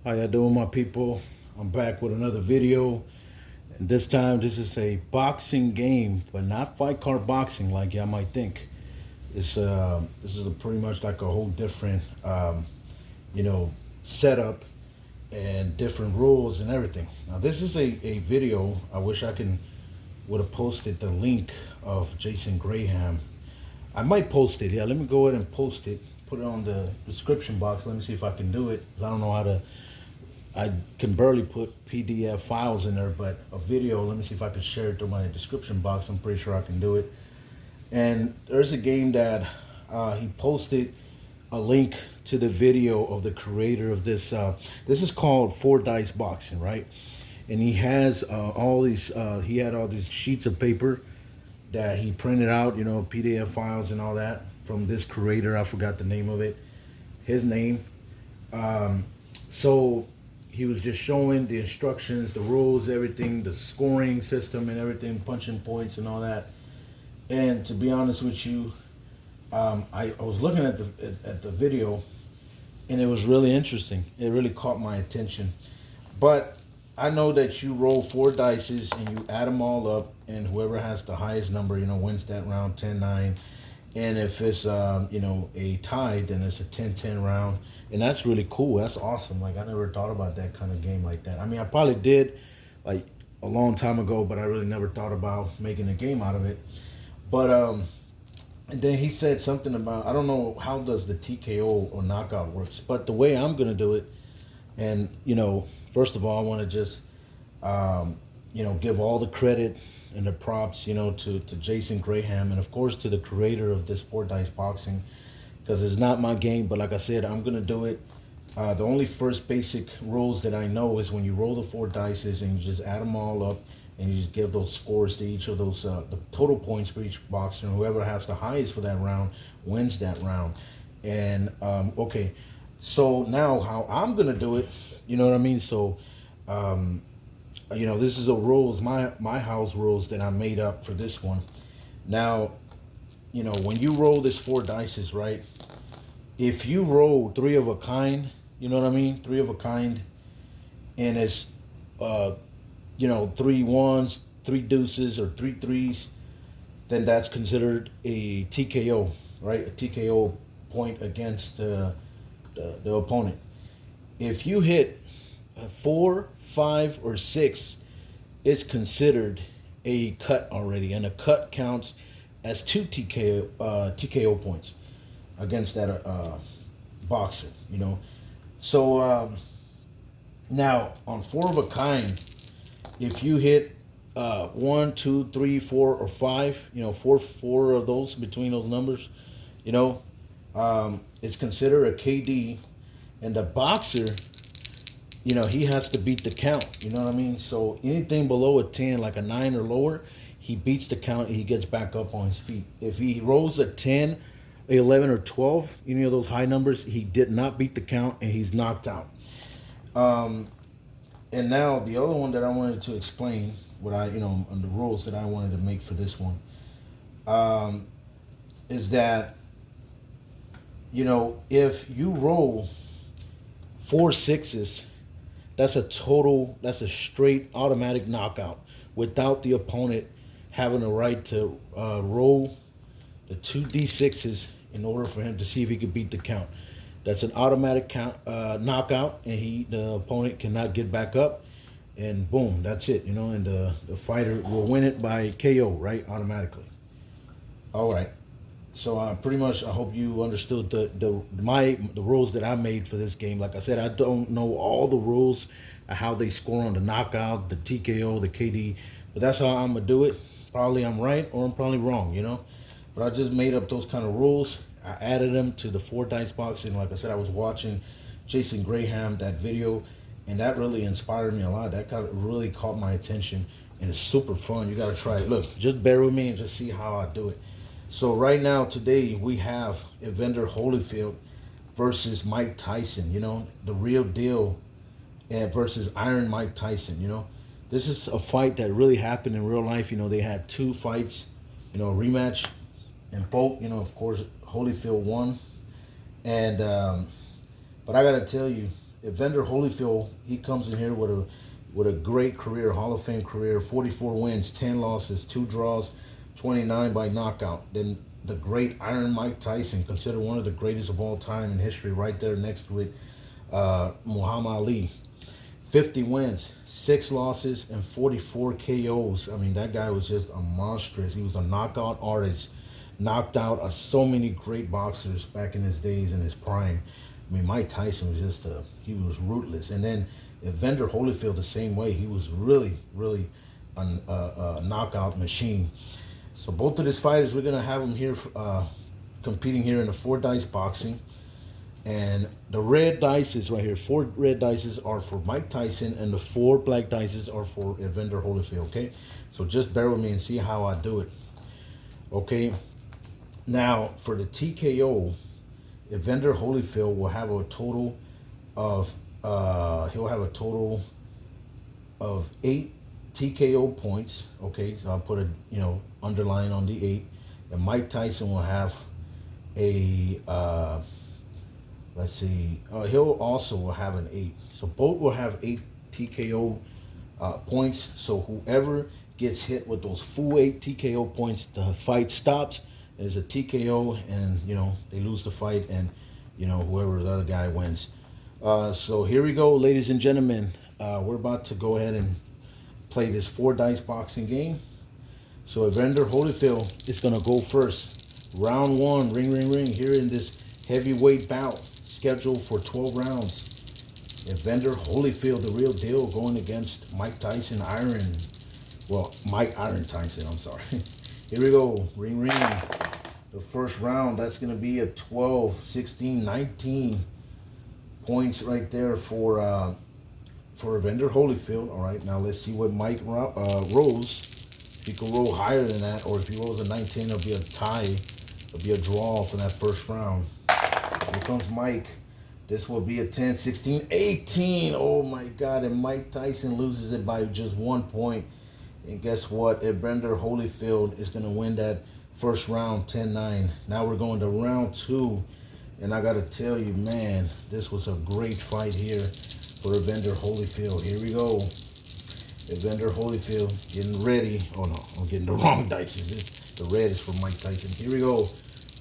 How y'all doing, my people? I'm back with another video, and this time this is a boxing game, but not fight card boxing like y'all might think. This is pretty much like a whole different, you know, setup and different rules and everything. Now this is a video. I wish I can would have posted the link of Jason Graham. I might post it. Yeah, let me go ahead and post it. Put it on the description box. Let me see if I can do it. 'Cause I don't know how to. I can barely put PDF files in there, but a video, let me see if I can share it through my description box. I'm pretty sure I can do it. And there's a game that he posted a link to the video of the creator of this. This is called Four Dice Boxing, right? And he has all these, he had all these sheets of paper that he printed out, PDF files and all that from this creator. I forgot the name of it, his name. Um, so he was just showing the instructions, the rules, everything, the scoring system and everything, punching points and all that. And to be honest with you, I was looking at the video, and it was really interesting. It really caught my attention. But I know that you roll four dices and you add them all up, and whoever has the highest number, wins that round 10-9. And if it's a tie, then it's a 10-10 round, and that's really cool. That's awesome. Like, I never thought about that kind of game like that. I mean, I probably did, like, a long time ago, but I really never thought about making a game out of it. But and then he said something about, I don't know how does the TKO or knockout works, but the way I'm gonna do it, and first of all, I want to just give all the credit and the props, to Jason Graham, and of course to the creator of this Four Dice Boxing, because it's not my game. But like I said, I'm gonna do it. The only first basic rules that I know is when you roll the four dices and you just add them all up, and you just give those scores to each of those, the total points for each boxer, and whoever has the highest for that round wins that round. And okay, so now how I'm gonna do it, you know what I mean? So um, this is the rules, my house rules that I made up for this one. Now, when you roll this four dices, right? If you roll three of a kind, you know what I mean? Three of a kind, and it's uh, three ones, three deuces, or three threes, then that's considered a TKO, right? A TKO point against the opponent. If you hit four, five, or six, it's considered a cut already, and a cut counts as two TKO points against that boxer. So now on four of a kind, if you hit one, two, three, four, or five, four of those between those numbers, you know, it's considered a KD, and the boxer, he has to beat the count. You know what I mean? So anything below a 10, like a 9 or lower, he beats the count and he gets back up on his feet. If he rolls a 10, 11, or 12, any of those high numbers, he did not beat the count and he's knocked out. Um, and now the other one that I wanted to explain, what on the rules that I wanted to make for this one, um, is that, if you roll four sixes, that's a straight automatic knockout without the opponent having a right to roll the two d6s in order for him to see if he could beat the count. That's an automatic count knockout, and the opponent cannot get back up, and boom, that's it. And the fighter will win it by KO, right, automatically. All right. So pretty much, I hope you understood the rules that I made for this game. Like I said, I don't know all the rules, how they score on the knockout, the TKO, the KD, but that's how I'm gonna do it. Probably I'm right or I'm probably wrong. But I just made up those kind of rules. I added them to the Four Dice Boxing. Like I said, I was watching Jason Graham, that video, and that really inspired me a lot. That really caught my attention, and it's super fun. You gotta try it. Look, just bear with me and just see how I do it. So right now, today, we have Evander Holyfield versus Mike Tyson, the real deal, versus Iron Mike Tyson. This is a fight that really happened in real life. They had two fights, a rematch, and both, of course, Holyfield won. And but I gotta tell you, Evander Holyfield, he comes in here with a great career, Hall of Fame career, 44 wins, 10 losses, 2 draws, 29 by knockout. Then the great Iron Mike Tyson, considered one of the greatest of all time in history, right there next to it, Muhammad Ali. 50 wins, 6 losses, and 44 KOs. I mean, that guy was just a monstrous. He was a knockout artist. Knocked out so many great boxers back in his days, in his prime. I mean, Mike Tyson was just he was ruthless. And then Evander Holyfield the same way. He was really, really a knockout machine. So both of these fighters, we're gonna have them here competing here in the 4 dice boxing. And the red dice right here, 4 red dice are for Mike Tyson, and the 4 black dice are for Evander Holyfield. Okay, so just bear with me and see how I do it. Okay, now for the TKO, Evander Holyfield will have a total of 8 TKO points. Okay, so I'll put a underline on the 8, and Mike Tyson will have a let's see, he'll also have an 8. So both will have 8 TKO points. So whoever gets hit with those full 8 TKO points, the fight stops. There's a TKO, and they lose the fight, and whoever the other guy wins. So here we go, ladies and gentlemen. We're about to go ahead and play this 4 dice boxing game. So Evander Holyfield is gonna go first. Round 1, ring, ring, ring. Here in this heavyweight bout, scheduled for 12 rounds. Evander Holyfield, the real deal, going against Mike Tyson, Mike Iron Tyson, I'm sorry. Here we go, ring, ring. The first round, that's going to be a 12, 16, 19 points right there for Evander Holyfield. All right, now let's see what Mike rolls. If he can roll higher than that, or if he rolls a 19, it'll be a tie. It'll be a draw for that first round. Here comes Mike. This will be a 10, 16, 18. Oh my God. And Mike Tyson loses it by just 1 point. And guess what? Evander Holyfield is going to win that first round 10-9. Now we're going to round 2. And I got to tell you, man, this was a great fight here for Evander Holyfield. Here we go. Evander Holyfield getting ready. Oh no, I'm getting the wrong dice. The red is for Mike Tyson. Here we go.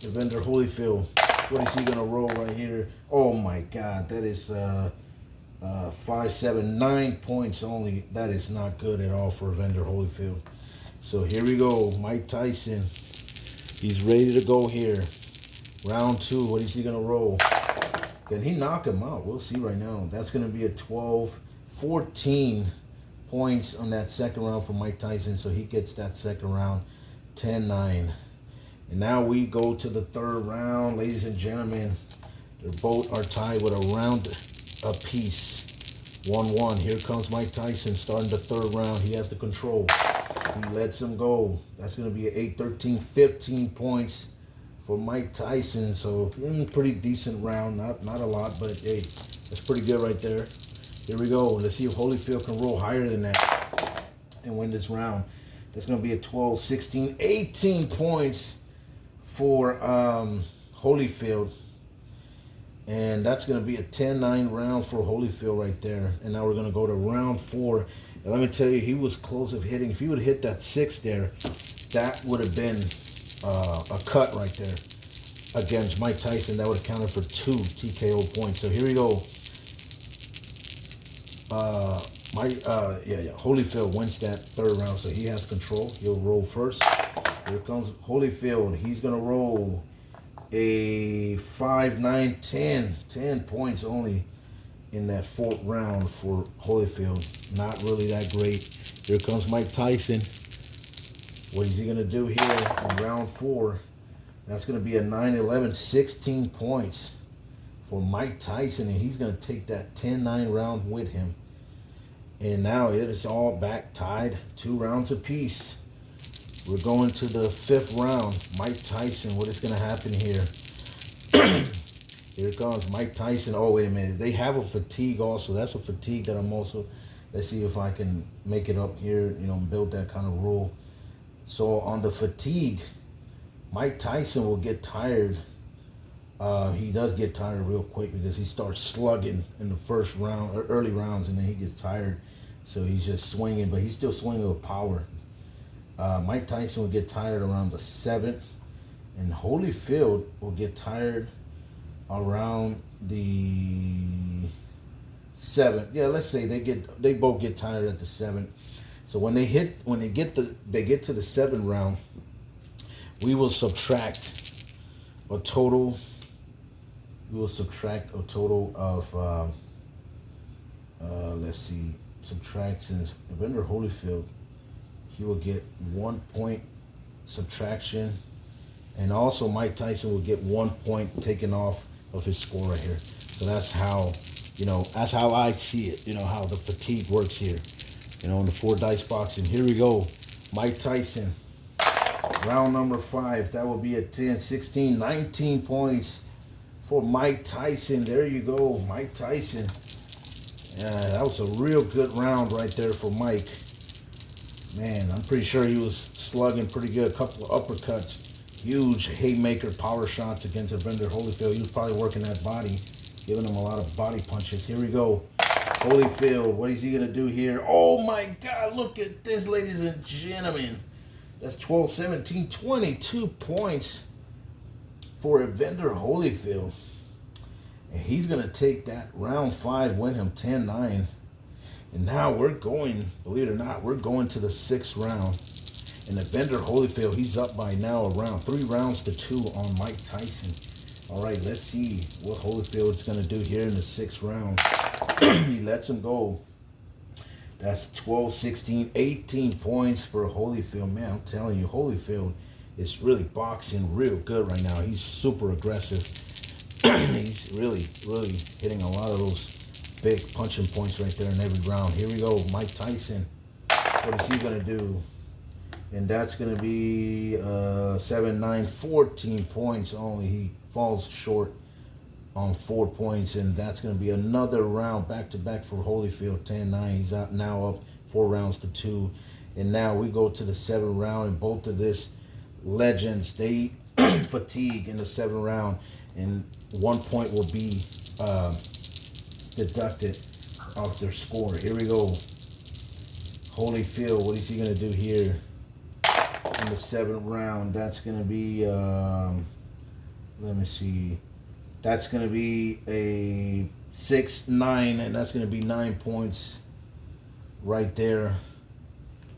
Evander Holyfield. What is he gonna roll right here? Oh my God, that is 5, 7, 9 points only. That is not good at all for Evander Holyfield. So here we go, Mike Tyson. He's ready to go here. Round 2. What is he gonna roll? Can he knock him out? We'll see right now. That's gonna be a 12, 14 points on that second round for Mike Tyson. So he gets that second round 10-9. And now we go to the third round, ladies and gentlemen. They both are tied with a round apiece. 1-1. Here comes Mike Tyson starting the third round. He has the control. He lets him go. That's going to be an 8, 13, 15 points for Mike Tyson. So pretty decent round. Not a lot, but hey, that's pretty good right there. Here we go. Let's see if Holyfield can roll higher than that and win this round. That's going to be a 12, 16, 18 points for Holyfield. And that's going to be a 10-9 round for Holyfield right there. And now we're going to go to round 4. And let me tell you, he was close of hitting. If he would have hit that 6 there, that would have been a cut right there against Mike Tyson. That would have counted for 2 TKO points. So here we go. Holyfield wins that third round, so he has control. He'll roll first. Here comes Holyfield. He's going to roll a 5, 9, 10. 10 points only in that fourth round for Holyfield. Not really that great. Here comes Mike Tyson. What is he going to do here in round 4? That's going to be a 9, 11, 16 points for Mike Tyson, and he's going to take that 10-9 round with him. And now it is all back tied, 2 rounds apiece. We're going to the 5th round. Mike Tyson, what is going to happen here? Here comes Mike Tyson. Oh, wait a minute. They have a fatigue also. That's a fatigue that I'm also... Let's see if I can make it up here, build that kind of rule. So on the fatigue, Mike Tyson will get tired He does get tired real quick because he starts slugging in the first round or early rounds, and then he gets tired. So he's just swinging, but he's still swinging with power. Mike Tyson will get tired around the 7th, and Holyfield will get tired around the 7th. Yeah, let's say they both get tired at the 7th. So when they get to the 7th round, we will subtract a total. We will subtract a total of let's see, subtract since Evander Holyfield, he will get 1 point subtraction, and also Mike Tyson will get 1 point taken off of his score right here. So that's how, that's how I see it. How the fatigue works here. In the 4 dice boxing. Here we go. Mike Tyson, round number 5. That will be a 10, 16, 19 points for Mike Tyson. There you go, Mike Tyson. Yeah, that was a real good round right there for Mike. Man, I'm pretty sure he was slugging pretty good. A couple of uppercuts, huge haymaker power shots against Evander Holyfield. He was probably working that body, giving him a lot of body punches. Here we go. Holyfield, what is he going to do here? Oh my God, look at this, ladies and gentlemen. That's 12, 17, 22 points for Evander Holyfield. And he's going to take that round 5, win him 10-9. And now we're going, believe it or not, we're going to the 6th round. And Evander Holyfield, he's up by now around 3 rounds to 2 on Mike Tyson. All right, let's see what Holyfield is going to do here in the 6th round. He lets him go. That's 12, 16, 18 points for Holyfield. Man, I'm telling you, Holyfield is really boxing real good right now. He's super aggressive. He's really, really hitting a lot of those big punching points right there in every round. Here we go, Mike Tyson. What is he going to do? And that's going to be 7, 9, 14 points only. He falls short on 4 points, and that's going to be another round back-to-back for Holyfield, 10-9. He's out now up 4 rounds to 2. And now we go to the 7th round, and both of this legends, they fatigue in the 7th round, and 1 point will be deducted off their score. Here we go. Holyfield, what is he going to do here in the 7th round? That's going to be, let me see. That's going to be a 6, 9, and that's going to be 9 points right there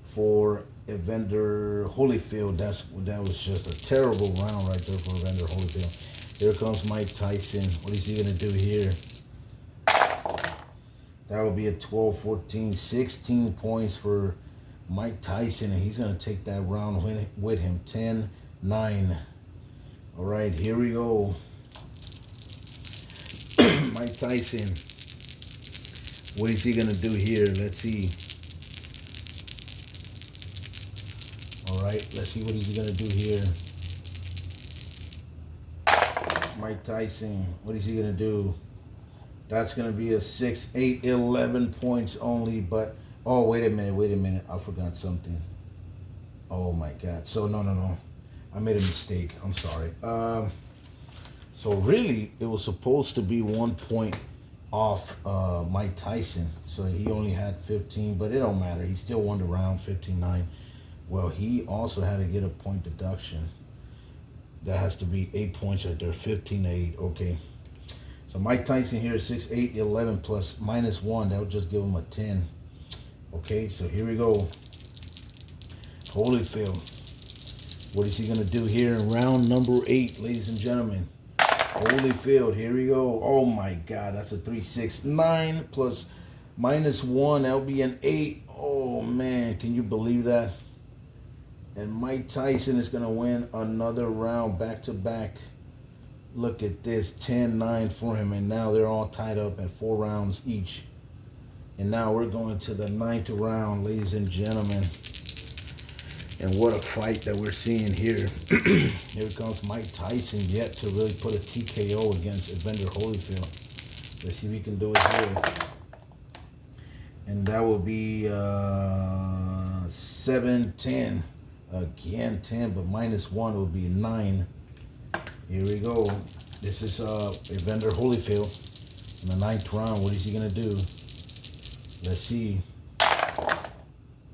for Evander Holyfield. That was just a terrible round right there for Evander Holyfield. Here comes Mike Tyson. What is he going to do here? That would be a 12, 14, 16 points for Mike Tyson, and he's going to take that round with him, 10-9. All right, here we go. Mike Tyson, what is he going to do here? Let's see. All right, let's see what he's going to do here. Mike Tyson, what is he going to do? That's going to be a 6, 8, 11 points only, but, oh, wait a minute. I forgot something. Oh, my God. So, no. I made a mistake. I'm sorry. So, really, it was supposed to be 1 point off Mike Tyson. So, he only had 15, but it don't matter. He still won the round, 15-9. Well, he also had to get a point deduction. That has to be 8 points right there, 15-8. Okay. So Mike Tyson here, 6, 8, 11 plus -1. That would just give him a 10. Okay, so here we go. Holyfield. What is he going to do here in round number 8, ladies and gentlemen? Holyfield, here we go. Oh my God, that's a 3, 6, 9 plus -1. That'll be an 8. Oh man, can you believe that? And Mike Tyson is going to win another round back to back. Look at this, 10-9 for him, and now they're all tied up at 4 rounds each. And now we're going to the 9th round, ladies and gentlemen. And what a fight that we're seeing here. Here comes Mike Tyson, yet to really put a TKO against Evander Holyfield. Let's see if he can do it here. And that will be 7-10. Again, 10, but -1 will be 9. Here we go. This is Evander Holyfield in the 9th round. What is he gonna do? Let's see.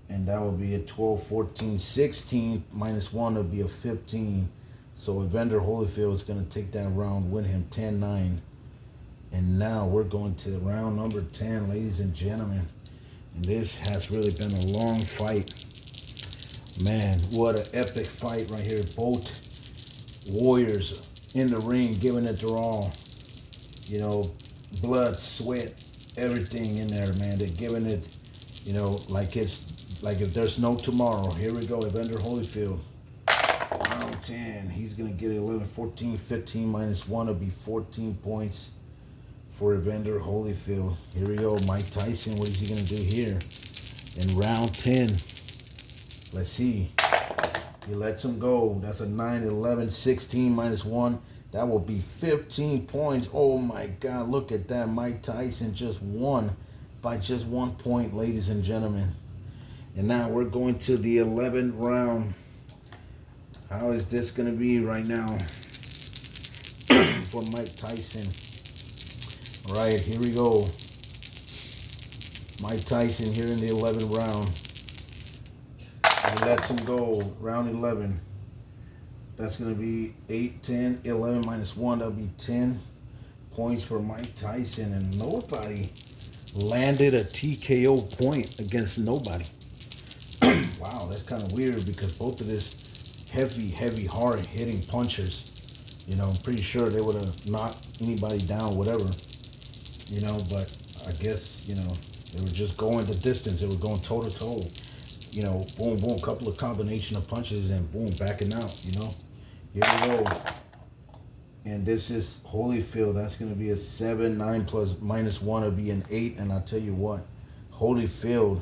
And that would be a 12, 14, 16. -1 would be a 15. So Evander Holyfield is gonna take that round, win him 10-9. And now we're going to round number 10, ladies and gentlemen. And this has really been a long fight. Man, what an epic fight right here. Both warriors in the ring, giving it their all. You know, blood, sweat, everything in there, man. They're giving it, you know, like it's like if there's no tomorrow. Here we go, Evander Holyfield. Round 10. He's going to get 11, 14, 15 -1 will be 14 points for Evander Holyfield. Here we go, Mike Tyson. What is he going to do here in round 10? Let's see. He lets him go. That's a 9, 11, 16 -1. That will be 15 points. Oh my God, look at that. Mike Tyson just won by just 1 point, ladies and gentlemen. And now we're going to the 11th round. How is this going to be right now for Mike Tyson? All right, here we go. Mike Tyson here in the 11th round. He lets him go. Round 11. That's going to be 8, 10, 11 -1. That'll be 10 points for Mike Tyson. And nobody landed a TKO point against nobody. Wow, that's kind of weird because both of this heavy, hard hitting punchers. You know, I'm pretty sure they would have knocked anybody down, whatever. You know, but I guess, you know, they were just going the distance. They were going toe to toe. You know, boom, boom, couple of combination of punches and boom, backing out, you know. Here we go. And this is Holyfield. That's going to be a 7, 9 plus -1 will be an 8. And I'll tell you what, Holyfield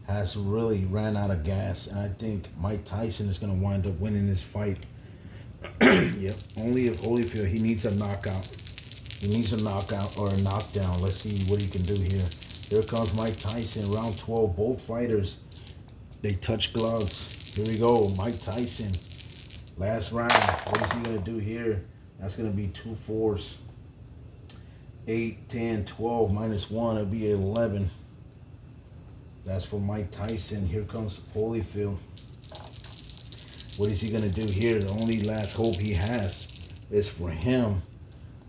has really ran out of gas. And I think Mike Tyson is going to wind up winning this fight. Yep, only if Holyfield, he needs a knockout. He needs a knockout or a knockdown. Let's see what he can do here. Here comes Mike Tyson, round 12. Both fighters, they touch gloves. Here we go, Mike Tyson. Last round. What is he going to do here? That's going to be 2 4s. 8, 10, 12 -1. It'll be 11. That's for Mike Tyson. Here comes Holyfield. What is he going to do here? The only last hope he has is for him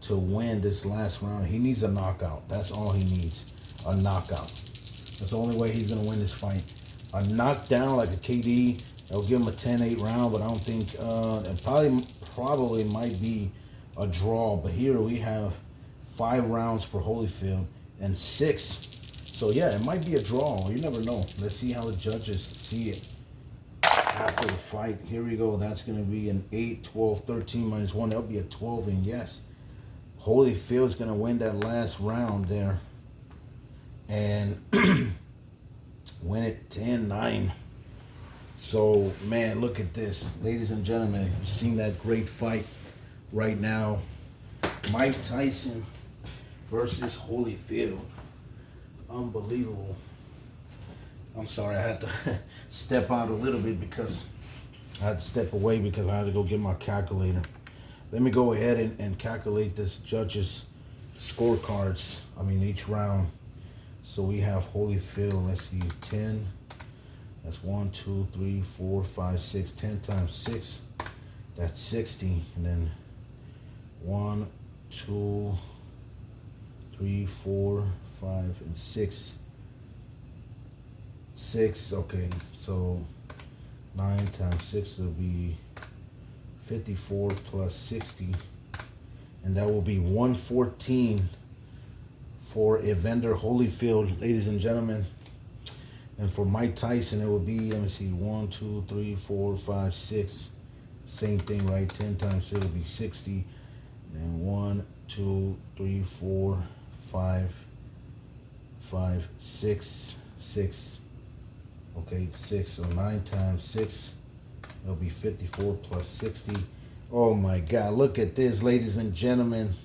to win this last round. He needs a knockout. That's all he needs. A knockout. That's the only way he's going to win this fight. A knockdown like a KD, that'll give him a 10-8 round, but I don't think, it probably might be a draw. But here we have 5 rounds for Holyfield and 6. So yeah, it might be a draw. You never know. Let's see how the judges see it after the fight. Here we go. That's going to be an 8, 12, 13 -1. That'll be a 12, and yes, Holyfield's going to win that last round there and win it 10-9. So, man, look at this. Ladies and gentlemen, you've seen that great fight right now. Mike Tyson versus Holyfield. Unbelievable. I'm sorry, I had to step out a little bit because I had to step away because I had to go get my calculator. Let me go ahead and calculate this judges' scorecards. I mean, each round. So we have Holyfield, let's see, 10. That's 1, 2, 3, 4, 5, 6. 10 times 6, that's 60. And then 1, 2, 3, 4, 5, and 6. 6, okay. So 9 times 6 will be 54 plus 60. And that will be 114 for Evander Holyfield, ladies and gentlemen. And for Mike Tyson, it will be, let me see, 1, 2, 3, 4, 5, 6. Same thing, right? 10 times 6 will be 60. And 1, 2, 3, 4, 5, 6, 6. Okay, 6. So 9 times 6, it'll be 54 plus 60. Oh my God, look at this, ladies and gentlemen.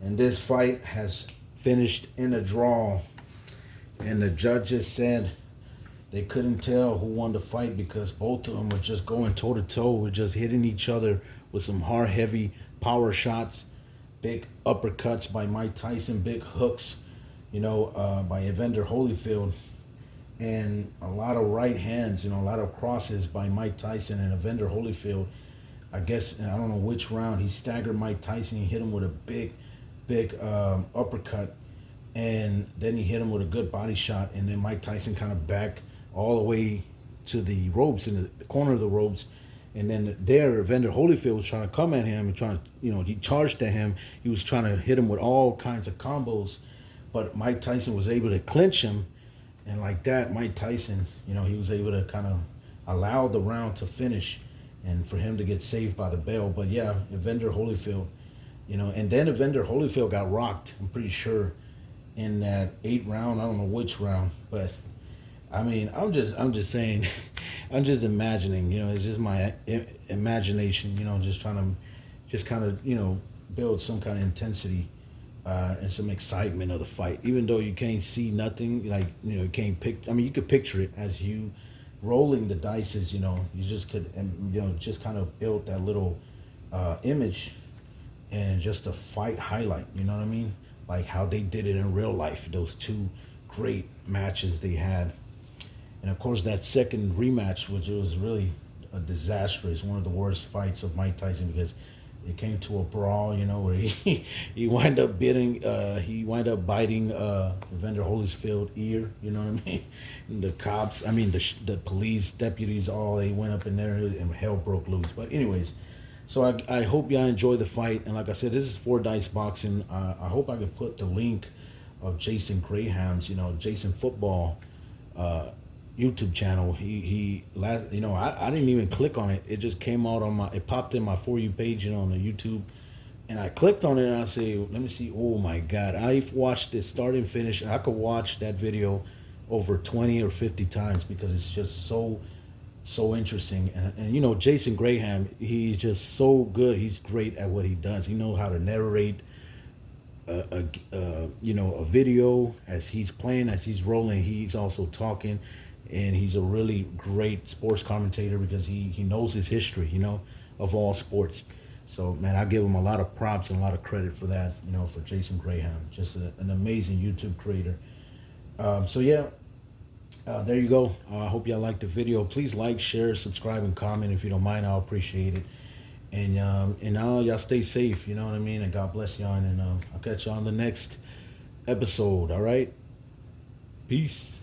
And this fight has finished in a draw. And the judges said they couldn't tell who won the fight because both of them were just going toe to toe, were just hitting each other with some hard, heavy power shots, big uppercuts by Mike Tyson, big hooks, by Evander Holyfield, and a lot of right hands, a lot of crosses by Mike Tyson and Evander Holyfield. I guess, I don't know which round, he staggered Mike Tyson. He hit him with a big uppercut, and then he hit him with a good body shot, and then Mike Tyson kind of back all the way to the ropes, in the corner of the ropes, and then there Evander Holyfield was trying to come at him and trying to, he charged at him. He was trying to hit him with all kinds of combos, but Mike Tyson was able to clinch him, and like that, Mike Tyson, he was able to kind of allow the round to finish, and for him to get saved by the bell. But yeah, Evander Holyfield, and then Evander Holyfield got rocked, I'm pretty sure, in that 8th round. I don't know which round, but I mean, I'm just saying, I'm just imagining, it's just my imagination, just trying to, just kind of, build some kind of intensity and some excitement of the fight, even though you can't see nothing, like, you can't you could picture it as you rolling the dices, you just could, and, just kind of build that little image and just a fight highlight, you know what I mean? Like how they did it in real life, those two great matches they had. And of course, that second rematch, which was really a disastrous, one of the worst fights of Mike Tyson, because it came to a brawl, where he wind up biting Evander Holyfield's ear, you know what I mean? And the cops, the police deputies, all they went up in there and hell broke loose. But anyways, so I hope y'all enjoy the fight. And like I said, this is 4Dice Boxing. I hope I can put the link of Jason Graham's, Jason Football YouTube channel. He last, I didn't even click on it. It just came out on it popped in my For You page, on the YouTube. And I clicked on it and I say, let me see. Oh my God. I've watched it start and finish. I could watch that video over 20 or 50 times because it's just so interesting. And Jason Graham, he's just so good. He's great at what he does. He knows how to narrate a video as he's playing, as he's rolling. He's also talking, and he's a really great sports commentator because he knows his history, of all sports. So man, I give him a lot of props and a lot of credit for that, for Jason Graham, just an amazing YouTube creator. So yeah, there you go. I hope y'all liked the video. Please like, share, subscribe, and comment if you don't mind. I'll appreciate it. And now y'all stay safe, you know what I mean? And God bless y'all. And I'll catch y'all on the next episode. All right? Peace.